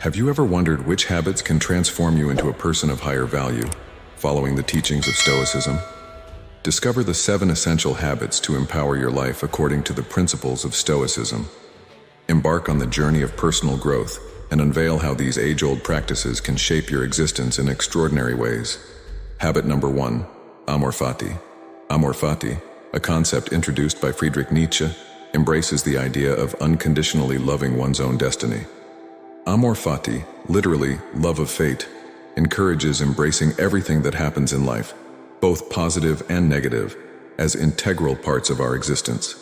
Have you ever wondered which habits can transform you into a person of higher value, following the teachings of Stoicism? Discover the 7 essential habits to empower your life according to the principles of Stoicism. Embark on the journey of personal growth and unveil how these age-old practices can shape your existence in extraordinary ways. Habit number 1, Amor Fati. Amor Fati, a concept introduced by Friedrich Nietzsche, embraces the idea of unconditionally loving one's own destiny. Amor Fati, literally love of fate, encourages embracing everything that happens in life, both positive and negative, as integral parts of our existence.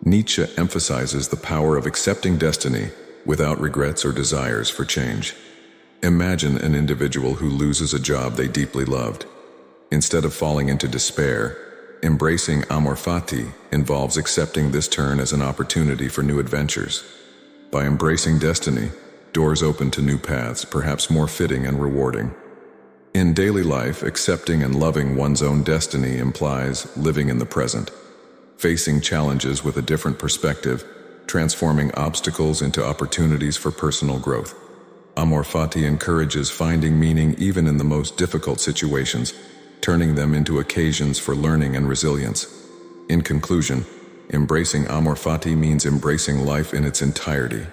Nietzsche emphasizes the power of accepting destiny without regrets or desires for change. Imagine an individual who loses a job they deeply loved. Instead of falling into despair, embracing Amor Fati involves accepting this turn as an opportunity for new adventures. By embracing destiny, doors open to new paths, perhaps more fitting and rewarding. In daily life, accepting and loving one's own destiny implies living in the present, facing challenges with a different perspective, transforming obstacles into opportunities for personal growth. Amor Fati encourages finding meaning even in the most difficult situations, turning them into occasions for learning and resilience. In conclusion, embracing Amor Fati means embracing life in its entirety,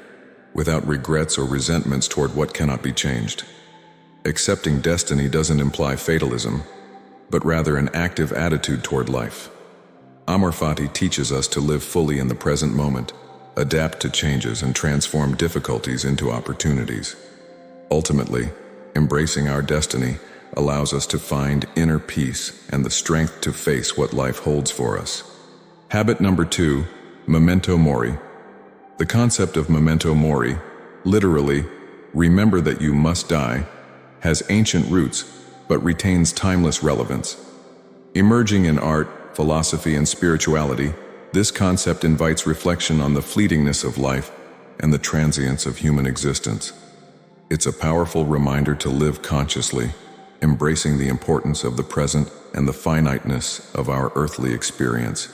without regrets or resentments toward what cannot be changed. Accepting destiny doesn't imply fatalism, but rather an active attitude toward life. Amor Fati teaches us to live fully in the present moment, adapt to changes, and transform difficulties into opportunities. Ultimately, embracing our destiny allows us to find inner peace and the strength to face what life holds for us. Habit number 2, Memento Mori. The concept of Memento Mori, literally, remember that you must die, has ancient roots but retains timeless relevance. Emerging in art, philosophy, and spirituality, this concept invites reflection on the fleetingness of life and the transience of human existence. It's a powerful reminder to live consciously, embracing the importance of the present and the finiteness of our earthly experience.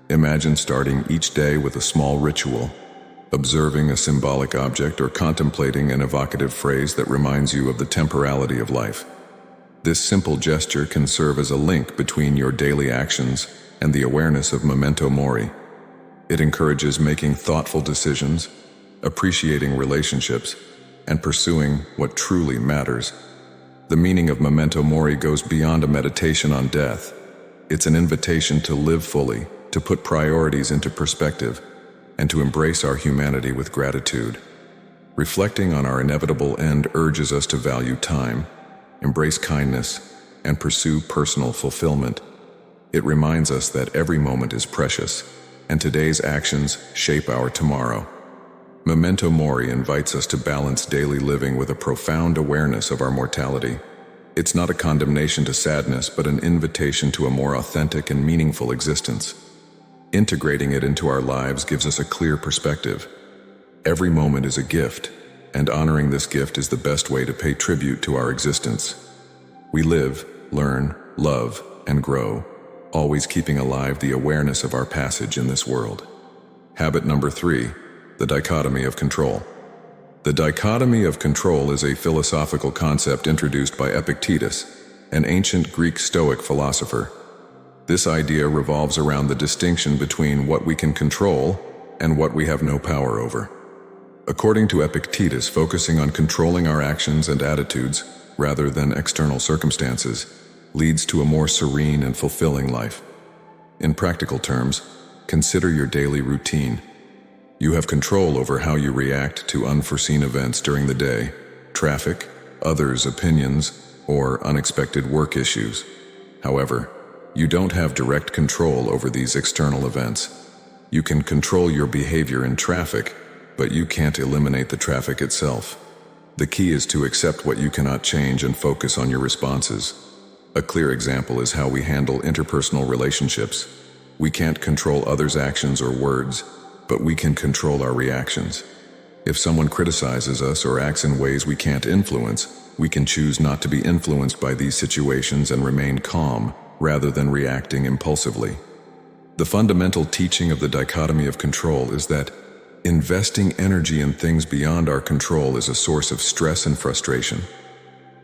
Imagine starting each day with a small ritual, observing a symbolic object or contemplating an evocative phrase that reminds you of the temporality of life. This simple gesture can serve as a link between your daily actions and the awareness of Memento Mori. It encourages making thoughtful decisions, appreciating relationships, and pursuing what truly matters. The meaning of Memento Mori goes beyond a meditation on death. It's an invitation to live fully, to put priorities into perspective, and to embrace our humanity with gratitude. Reflecting on our inevitable end urges us to value time, embrace kindness, and pursue personal fulfillment. It reminds us that every moment is precious, and today's actions shape our tomorrow. Memento Mori invites us to balance daily living with a profound awareness of our mortality. It's not a condemnation to sadness, but an invitation to a more authentic and meaningful existence. Integrating it into our lives gives us a clear perspective. Every moment is a gift, and honoring this gift is the best way to pay tribute to our existence. We live, learn, love, and grow, always keeping alive the awareness of our passage in this world. Habit number 3, the dichotomy of control. The dichotomy of control is a philosophical concept introduced by Epictetus, an ancient Greek Stoic philosopher. This idea revolves around the distinction between what we can control and what we have no power over. According to Epictetus, focusing on controlling our actions and attitudes rather than external circumstances leads to a more serene and fulfilling life. In practical terms, consider your daily routine. You have control over how you react to unforeseen events during the day, traffic, others' opinions, or unexpected work issues. However, you don't have direct control over these external events. You can control your behavior in traffic, but you can't eliminate the traffic itself. The key is to accept what you cannot change and focus on your responses. A clear example is how we handle interpersonal relationships. We can't control others' actions or words, but we can control our reactions. If someone criticizes us or acts in ways we can't influence, we can choose not to be influenced by these situations and remain calm, rather than reacting impulsively. The fundamental teaching of the dichotomy of control is that Investing energy in things beyond our control is a source of stress and frustration.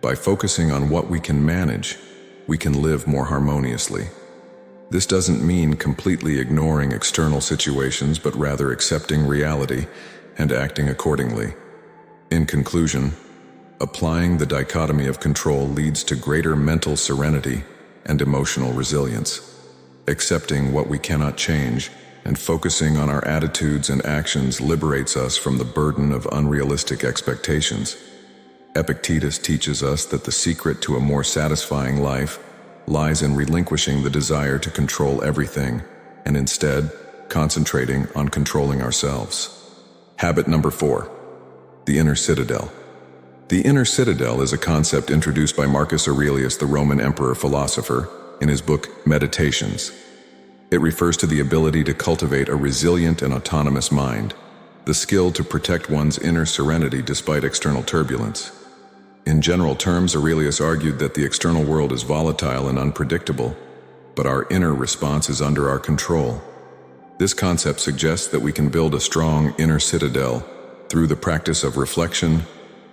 By focusing on what we can manage, we can live more harmoniously. This doesn't mean completely ignoring external situations, but rather accepting reality and acting accordingly. In conclusion, applying the dichotomy of control leads to greater mental serenity and emotional resilience. Accepting what we cannot change and focusing on our attitudes and actions liberates us from the burden of unrealistic expectations. Epictetus teaches us that the secret to a more satisfying life lies in relinquishing the desire to control everything and instead concentrating on controlling ourselves. Habit number 4, the inner citadel. The inner citadel is a concept introduced by Marcus Aurelius, the Roman emperor philosopher, in his book Meditations. It refers to the ability to cultivate a resilient and autonomous mind, the skill to protect one's inner serenity despite external turbulence. In general terms, Aurelius argued that the external world is volatile and unpredictable, but our inner response is under our control. This concept suggests that we can build a strong inner citadel through the practice of reflection,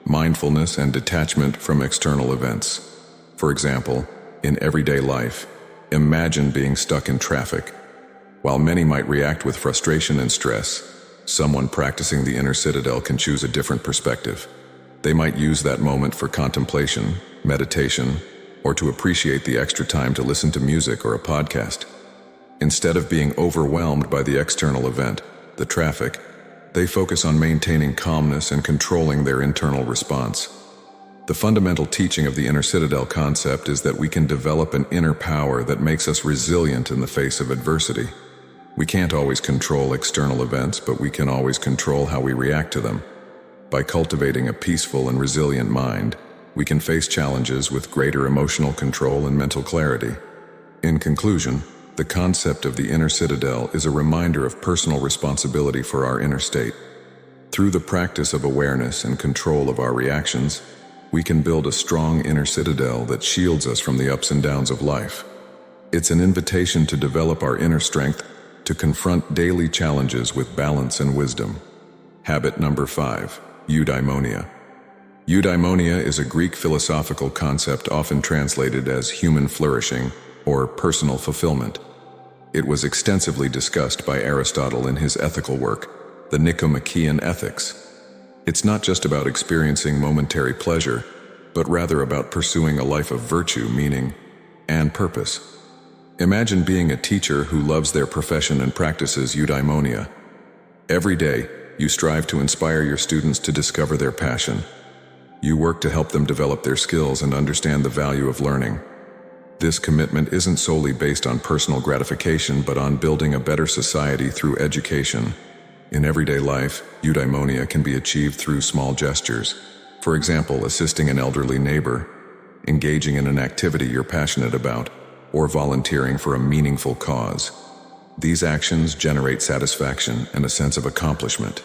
mindfulness, and detachment from external events. For example, in everyday life, imagine being stuck in traffic. While many might react with frustration and stress, someone practicing the inner citadel can choose a different perspective. They might use that moment for contemplation, meditation, or to appreciate the extra time to listen to music or a podcast. Instead of being overwhelmed by the external event, the traffic, they focus on maintaining calmness and controlling their internal response. The fundamental teaching of the inner citadel concept is that we can develop an inner power that makes us resilient in the face of adversity. We can't always control external events, but we can always control how we react to them. By cultivating a peaceful and resilient mind, we can face challenges with greater emotional control and mental clarity. In conclusion, the concept of the inner citadel is a reminder of personal responsibility for our inner state. Through the practice of awareness and control of our reactions, we can build a strong inner citadel that shields us from the ups and downs of life. It's an invitation to develop our inner strength to confront daily challenges with balance and wisdom. Habit number 5, Eudaimonia. Eudaimonia is a Greek philosophical concept often translated as human flourishing or personal fulfillment. It was extensively discussed by Aristotle in his ethical work, the Nicomachean Ethics. It's not just about experiencing momentary pleasure, but rather about pursuing a life of virtue, meaning, and purpose. Imagine being a teacher who loves their profession and practices eudaimonia. Every day, you strive to inspire your students to discover their passion. You work to help them develop their skills and understand the value of learning. This commitment isn't solely based on personal gratification, but on building a better society through education. In everyday life, eudaimonia can be achieved through small gestures. For example, assisting an elderly neighbor, engaging in an activity you're passionate about, or volunteering for a meaningful cause. These actions generate satisfaction and a sense of accomplishment,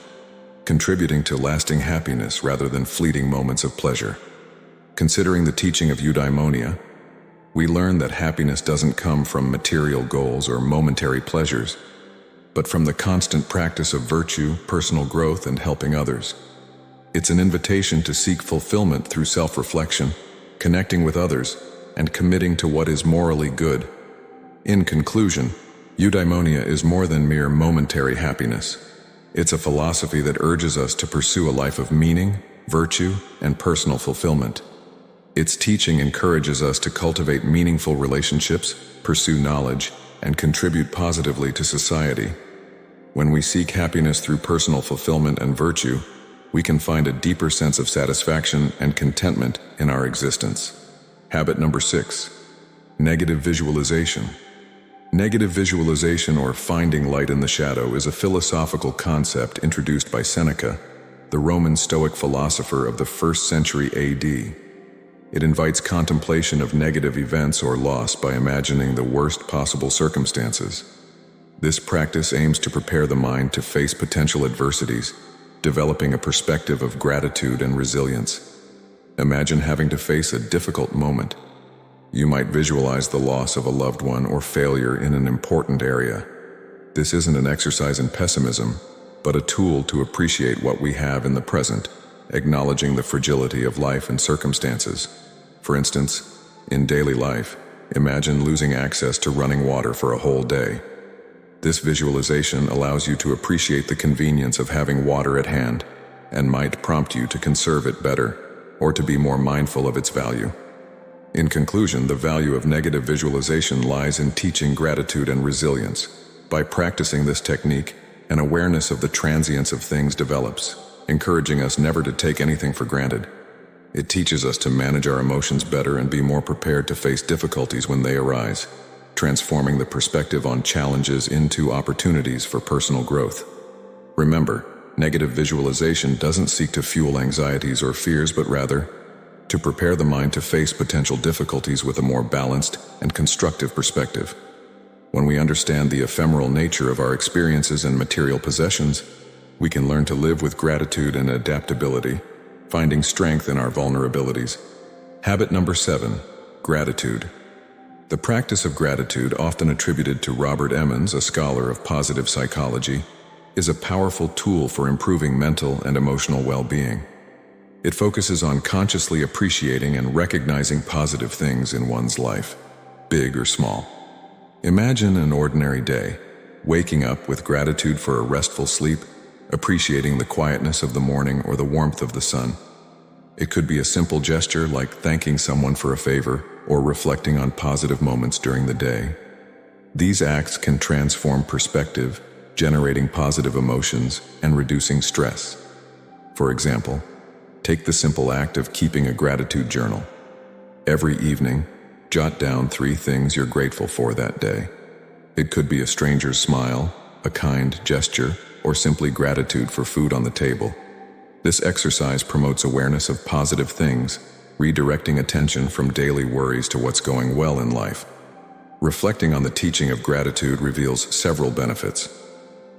contributing to lasting happiness rather than fleeting moments of pleasure. Considering the teaching of eudaimonia, we learn that happiness doesn't come from material goals or momentary pleasures, but from the constant practice of virtue, personal growth, and helping others. It's an invitation to seek fulfillment through self-reflection, connecting with others, and committing to what is morally good. In conclusion, eudaimonia is more than mere momentary happiness. It's a philosophy that urges us to pursue a life of meaning, virtue, and personal fulfillment. Its teaching encourages us to cultivate meaningful relationships, pursue knowledge, and contribute positively to society. When we seek happiness through personal fulfillment and virtue, we can find a deeper sense of satisfaction and contentment in our existence. Habit number 6, negative visualization. Negative visualization, or finding light in the shadow, is a philosophical concept introduced by Seneca, the Roman Stoic philosopher of the 1st century AD. It invites contemplation of negative events or loss by imagining the worst possible circumstances. This practice aims to prepare the mind to face potential adversities, developing a perspective of gratitude and resilience. Imagine having to face a difficult moment. You might visualize the loss of a loved one or failure in an important area. This isn't an exercise in pessimism, but a tool to appreciate what we have in the present, acknowledging the fragility of life and circumstances. For instance, in daily life, imagine losing access to running water for a whole day. This visualization allows you to appreciate the convenience of having water at hand and might prompt you to conserve it better or to be more mindful of its value. In conclusion, the value of negative visualization lies in teaching gratitude and resilience. By practicing this technique, an awareness of the transience of things develops, encouraging us never to take anything for granted. It teaches us to manage our emotions better and be more prepared to face difficulties when they arise, transforming the perspective on challenges into opportunities for personal growth. Remember, negative visualization doesn't seek to fuel anxieties or fears, but rather to prepare the mind to face potential difficulties with a more balanced and constructive perspective. When we understand the ephemeral nature of our experiences and material possessions, we can learn to live with gratitude and adaptability, finding strength in our vulnerabilities. Habit number 7, gratitude. The practice of gratitude, often attributed to Robert Emmons, a scholar of positive psychology, is a powerful tool for improving mental and emotional well-being. It focuses on consciously appreciating and recognizing positive things in one's life, big or small. Imagine an ordinary day, waking up with gratitude for a restful sleep, appreciating the quietness of the morning or the warmth of the sun. It could be a simple gesture like thanking someone for a favor or reflecting on positive moments during the day. These acts can transform perspective, generating positive emotions and reducing stress. For example, take the simple act of keeping a gratitude journal. Every evening, jot down 3 things you're grateful for that day. It could be a stranger's smile, a kind gesture, or simply gratitude for food on the table. This exercise promotes awareness of positive things, redirecting attention from daily worries to what's going well in life. Reflecting on the teaching of gratitude reveals several benefits.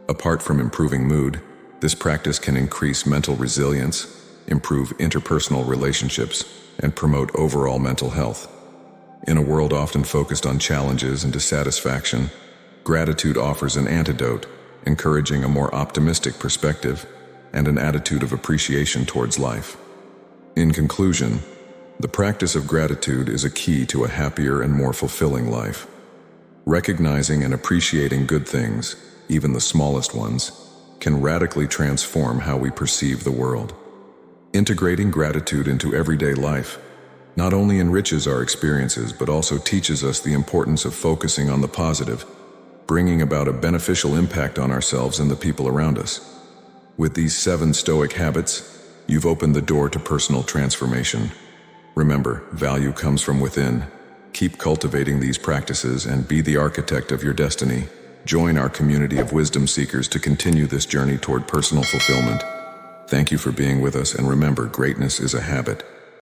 Apart from improving mood, this practice can increase mental resilience, improve interpersonal relationships, and promote overall mental health. In a world often focused on challenges and dissatisfaction, gratitude offers an antidote, encouraging a more optimistic perspective and an attitude of appreciation towards life. In conclusion, the practice of gratitude is a key to a happier and more fulfilling life. Recognizing and appreciating good things, even the smallest ones, can radically transform how we perceive the world. Integrating gratitude into everyday life not only enriches our experiences but also teaches us the importance of focusing on the positive, bringing about a beneficial impact on ourselves and the people around us. With these 7 Stoic habits, you've opened the door to personal transformation. Remember, value comes from within. Keep cultivating these practices and be the architect of your destiny. Join our community of wisdom seekers to continue this journey toward personal fulfillment. Thank you for being with us, and remember, greatness is a habit.